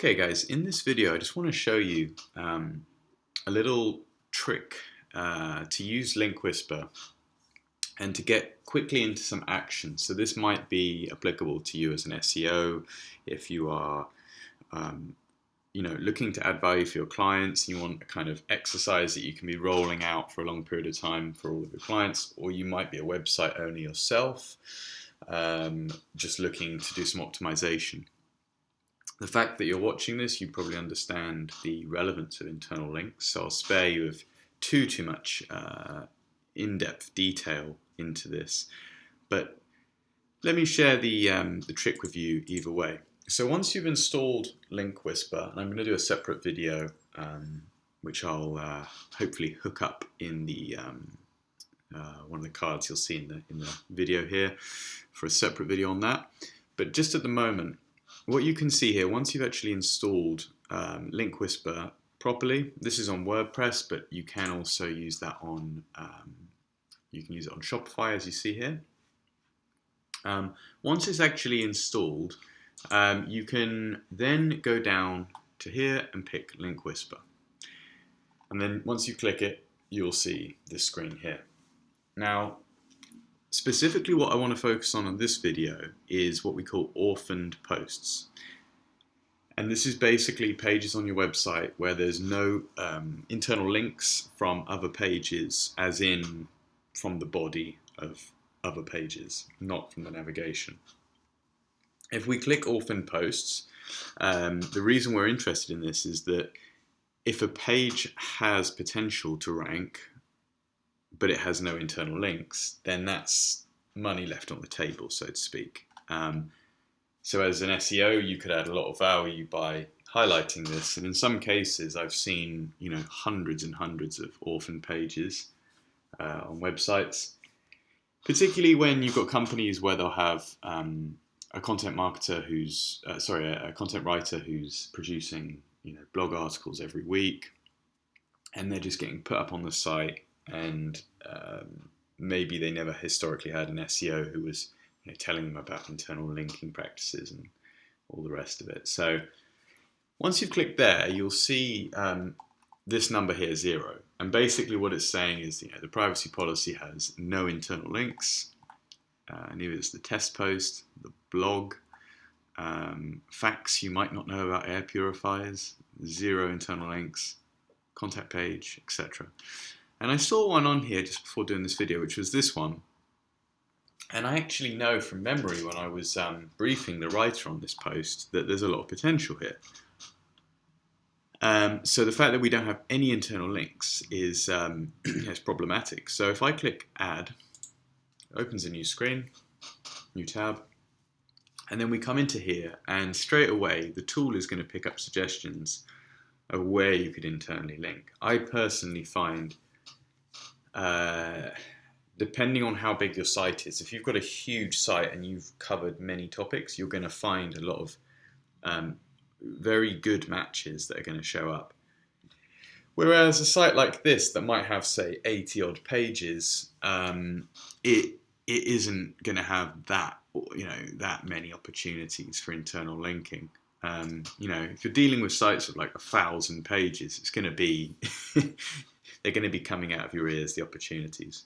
Okay guys, in this video I just want to show you a little trick to use Link Whisper and to get quickly into some action. So this might be applicable to you as an SEO if you are looking to add value for your clients. You want a kind of exercise that you can be rolling out for a long period of time for all of your clients, or you might be a website owner yourself just looking to do some optimization. The fact that you're watching this, you probably understand the relevance of internal links, so I'll spare you of too much in-depth detail into this. But let me share the trick with you either way. So once you've installed Link Whisper, and I'm going to do a separate video, which I'll hopefully hook up in the one of the cards you'll see in the video here for a separate video on that. But just at the moment, what you can see here, once you've actually installed Link Whisper properly, this is on WordPress, but you can also use that on you can use it on Shopify, as you see here. Once it's actually installed, you can then go down to here and pick Link Whisper. And then once you click it, you'll see this screen here. Now, specifically what I want to focus on this video is what we call orphaned posts. And this is basically pages on your website where there's no internal links from other pages, as in from the body of other pages, not from the navigation. If we click orphaned posts, the reason we're interested in this is that if a page has potential to rank, but it has no internal links, then that's money left on the table, so to speak. So as an SEO, you could add a lot of value by highlighting this, and in some cases I've seen hundreds and hundreds of orphan pages on websites, particularly when you've got companies where they'll have a content marketer who's a content writer who's producing blog articles every week, and they're just getting put up on the site, and maybe they never historically had an SEO who was telling them about internal linking practices and all the rest of it. So once you've clicked there, you'll see this number here, 0. And basically what it's saying is the privacy policy has no internal links. Neither is the test post, the blog, facts you might not know about air purifiers, 0 internal links, contact page, etc. And I saw one on here just before doing this video, which was this one. And I actually know from memory when I was briefing the writer on this post that there's a lot of potential here. So the fact that we don't have any internal links is problematic. So if I click Add, it opens a new screen, new tab, and then we come into here, and straight away the tool is going to pick up suggestions of where you could internally link. I personally find depending on how big your site is, if you've got a huge site and you've covered many topics, you're going to find a lot of very good matches that are going to show up. Whereas a site like this that might have, say, 80 odd pages, it isn't going to have that many opportunities for internal linking. If you're dealing with sites with like 1,000 pages, it's going to be they're going to be coming out of your ears, the opportunities.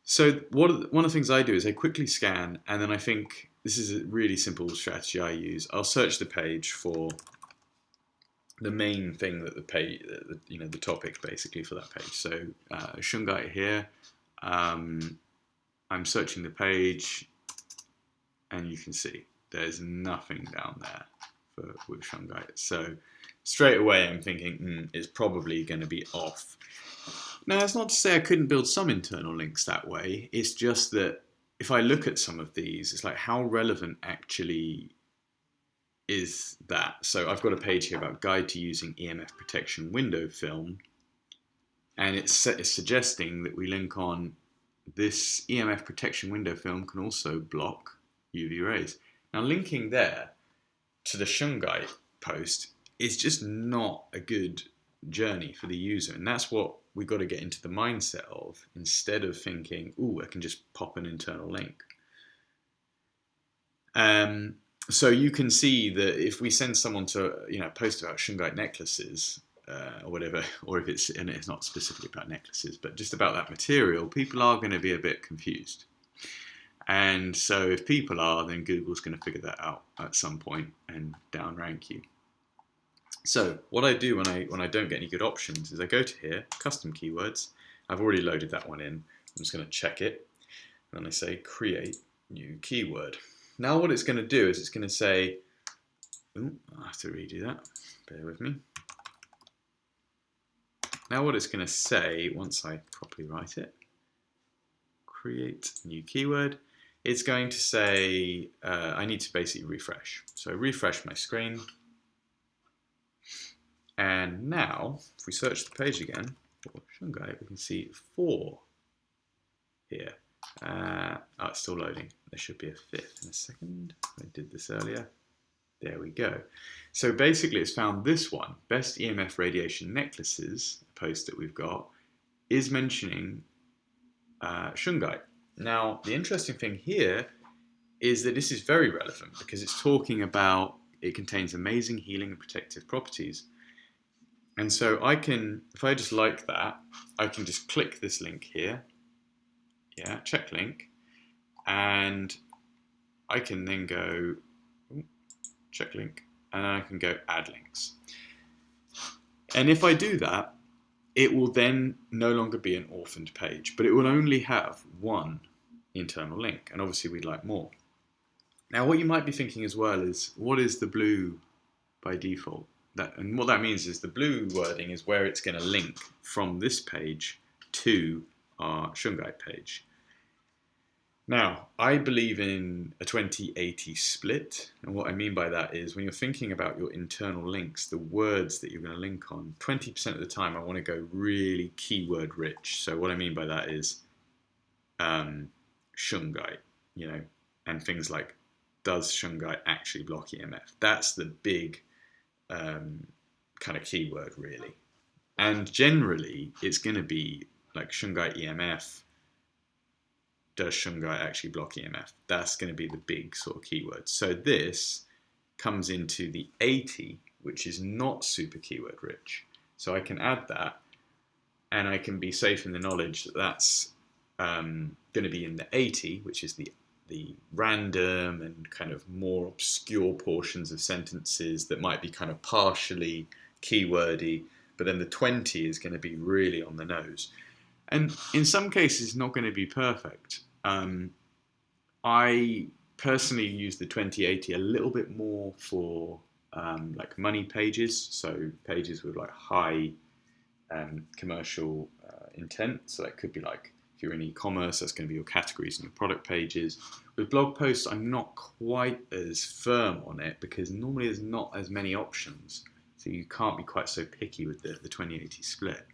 So one of the things I do is I quickly scan, and then I think this is a really simple strategy I use. I'll search the page for the main thing that the page, the topic basically for that page. So Shungite here, I'm searching the page, and you can see there's nothing down there with Shungite. So straight away I'm thinking it's probably going to be off. Now, that's not to say I couldn't build some internal links that way. It's just that if I look at some of these, it's like, how relevant actually is that? So I've got a page here about guide to using EMF protection window film, and it's suggesting that we link on this EMF protection window film can also block UV rays. Now, linking there to the Shungite post is just not a good journey for the user, and that's what we got to get into the mindset of, instead of thinking, I can just pop an internal link. So you can see that if we send someone to post about shungite necklaces or whatever, or if it's not specifically about necklaces, but just about that material, people are going to be a bit confused. And so if people are, then Google's going to figure that out at some point and downrank you. So what I do when I don't get any good options is I go to here, custom keywords. I've already loaded that one in. I'm just going to check it. And then I say create new keyword. Now what it's going to do is it's going to say, oh, I have to redo that, bear with me. Now what it's going to say, once I properly write it, create new keyword, it's going to say, I need to basically refresh. So refresh my screen. And now, if we search the page again for shungite, we can see 4 here. It's still loading. There should be a 5th in a second. I did this earlier. There we go. So basically it's found this one, best EMF radiation necklaces, a post that we've got, is mentioning shungite. Now, the interesting thing here is that this is very relevant because it's talking about it contains amazing healing and protective properties. And so I can, if I just like that, I can just click this link here. Yeah, check link. And I can then go, check link, and I can go add links. And if I do that, it will then no longer be an orphaned page, but it will only have one internal link. And obviously we'd like more. Now what you might be thinking as well is, what is the blue by default? And what that means is the blue wording is where it's going to link from this page to our shungite page. Now, I believe in a 20-80 split, and what I mean by that is when you're thinking about your internal links, the words that you're going to link on, 20% of the time I want to go really keyword rich. So what I mean by that is shungite, and things like, does shungite actually block EMF? That's the big kind of keyword really. And generally it's going to be like shungite EMF. Does shungite actually block EMF? That's going to be the big sort of keyword. So this comes into the 80, which is not super keyword rich. So I can add that, and I can be safe in the knowledge that that's going to be in the 80, which is the random and kind of more obscure portions of sentences that might be kind of partially keywordy, but then the 20 is going to be really on the nose. And in some cases, not going to be perfect. I personally use the 2080 a little bit more for like money pages, so pages with like high commercial intent. So that could be like, if you're in e-commerce, that's going to be your categories and your product pages. With blog posts, I'm not quite as firm on it because normally there's not as many options. So you can't be quite so picky with the 2080 split.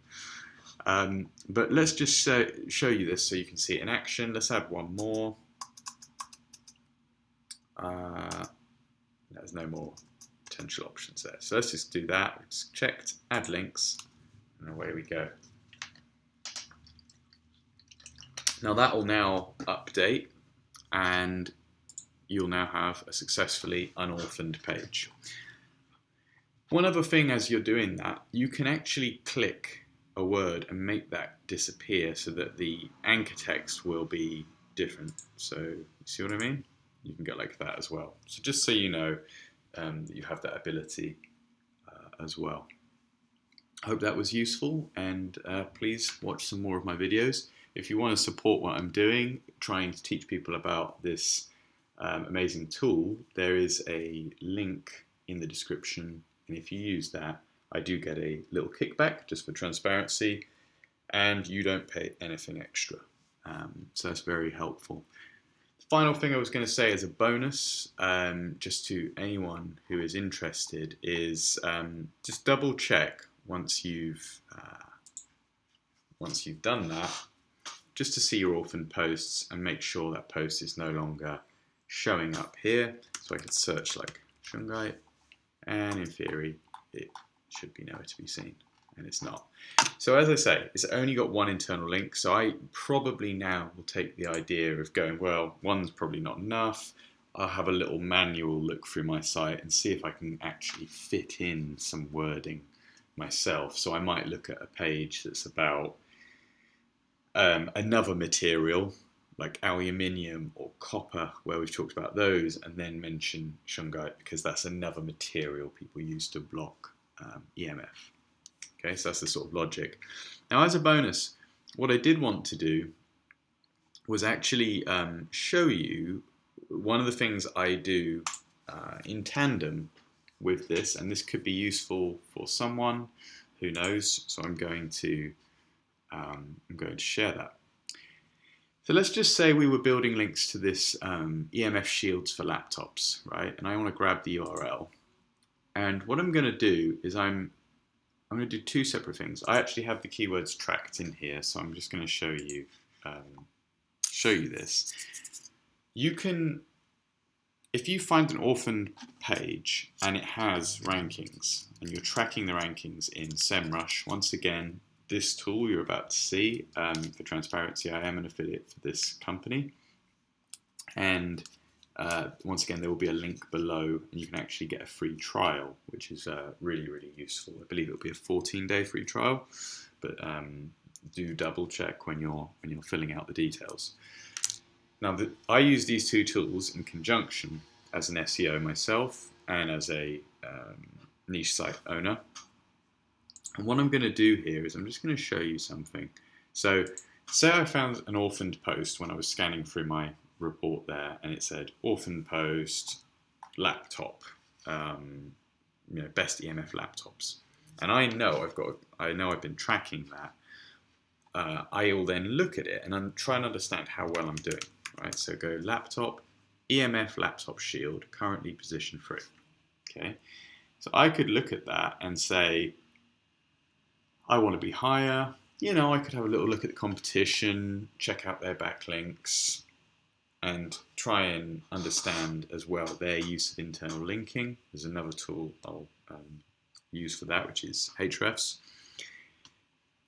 But let's just show you this so you can see it in action. Let's add one more. There's no more potential options there. So let's just do that. It's checked, add links, and away we go. Now that will now update, and you'll now have a successfully unorphaned page. One other thing as you're doing that, you can actually click a word and make that disappear so that the anchor text will be different. So you see what I mean? You can go like that as well. So just so you know that you have that ability as well. I hope that was useful, and please watch some more of my videos. If you want to support what I'm doing, trying to teach people about this amazing tool, there is a link in the description, and if you use that, I do get a little kickback just for transparency, and you don't pay anything extra. So that's very helpful. The final thing I was going to say as a bonus, just to anyone who is interested, is just double check once you've done that, just to see your orphaned posts and make sure that post is no longer showing up here. So I could search like shungite, and in theory it should be nowhere to be seen, and it's not. So as I say, it's only got one internal link, so I probably now will take the idea of going, well, one's probably not enough. I'll have a little manual look through my site and see if I can actually fit in some wording myself. So I might look at a page that's about another material like aluminium or copper, where we've talked about those, and then mention shungite because that's another material people use to block EMF. Okay, so that's the sort of logic. Now, as a bonus, what I did want to do was actually show you one of the things I do in tandem with this, and this could be useful for someone who knows. So I'm going to share that. So let's just say we were building links to this EMF shields for laptops, right? And I want to grab the URL. And what I'm going to do is I'm going to do two separate things. I actually have the keywords tracked in here, so I'm just going to show you this. You can, if you find an orphaned page and it has rankings, and you're tracking the rankings in SEMrush, once again, this tool you're about to see, for transparency, I am an affiliate for this company. And once again, there will be a link below, and you can actually get a free trial, which is really, really useful. I believe it will be a 14-day free trial, but do double check when you're filling out the details. Now, I use these two tools in conjunction as an SEO myself and as a niche site owner. And what I'm going to do here is I'm just going to show you something. So say I found an orphaned post when I was scanning through my report there, and it said orphaned post laptop, best EMF laptops. And I know I've been tracking that. I will then look at it and I'm trying to understand how well I'm doing. Right, so go laptop, EMF laptop shield, currently position 3. Okay, so I could look at that and say, I want to be higher. I could have a little look at the competition, check out their backlinks, and try and understand as well their use of internal linking. There's another tool I'll use for that, which is Hrefs.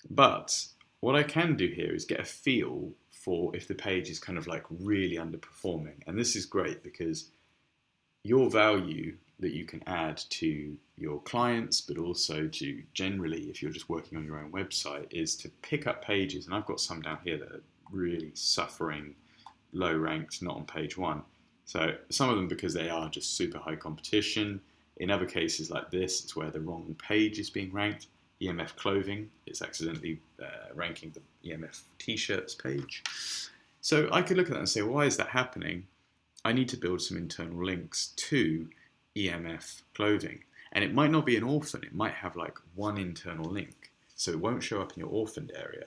But what I can do here is get a feel for if the page is kind of like really underperforming. And this is great because your value that you can add to your clients, but also to generally, if you're just working on your own website, is to pick up pages. And I've got some down here that are really suffering low ranks, not on page 1. So some of them because they are just super high competition. In other cases like this, it's where the wrong page is being ranked. EMF clothing, it's accidentally ranking the EMF t-shirts page. So I could look at that and say, why is that happening? I need to build some internal links to EMF clothing. And it might not be an orphan, it might have like one internal link. So it won't show up in your orphaned area.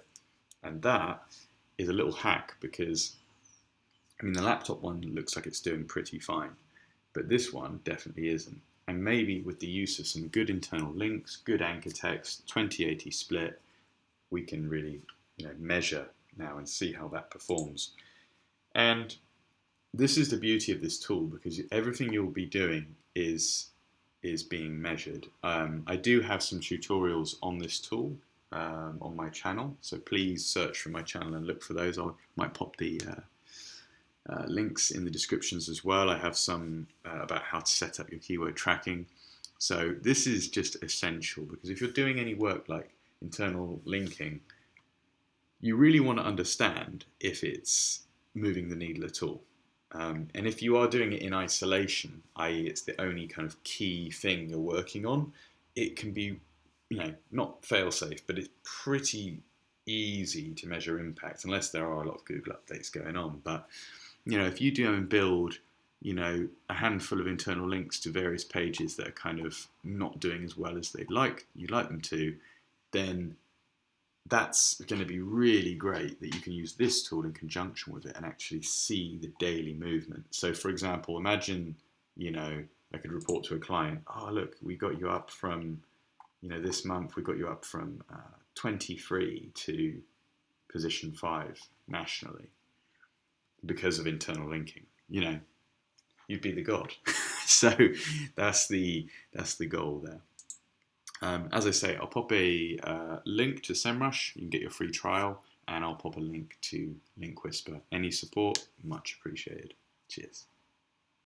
And that is a little hack because, the laptop one looks like it's doing pretty fine, but this one definitely isn't. And maybe with the use of some good internal links, good anchor text, 20/80 split, we can really measure now and see how that performs. And this is the beauty of this tool because everything you'll be doing is being measured. I do have some tutorials on this tool on my channel, so please search for my channel and look for those. I might pop the links in the descriptions as well. I have some about how to set up your keyword tracking. So this is just essential because if you're doing any work like internal linking, you really want to understand if it's moving the needle at all. And if you are doing it in isolation, i.e. it's the only kind of key thing you're working on, it can be, not fail-safe, but it's pretty easy to measure impact unless there are a lot of Google updates going on. But if you do and build, a handful of internal links to various pages that are kind of not doing as well as you'd like them to, then that's going to be really great that you can use this tool in conjunction with it and actually see the daily movement. So for example, imagine, I could report to a client, oh, look, we got you up from, this month we got you up from 23 to position 5 nationally because of internal linking. You'd be the god. So that's the goal there. As I say, I'll pop a link to SEMrush. You can get your free trial, and I'll pop a link to Link Whisper. Any support, much appreciated. Cheers.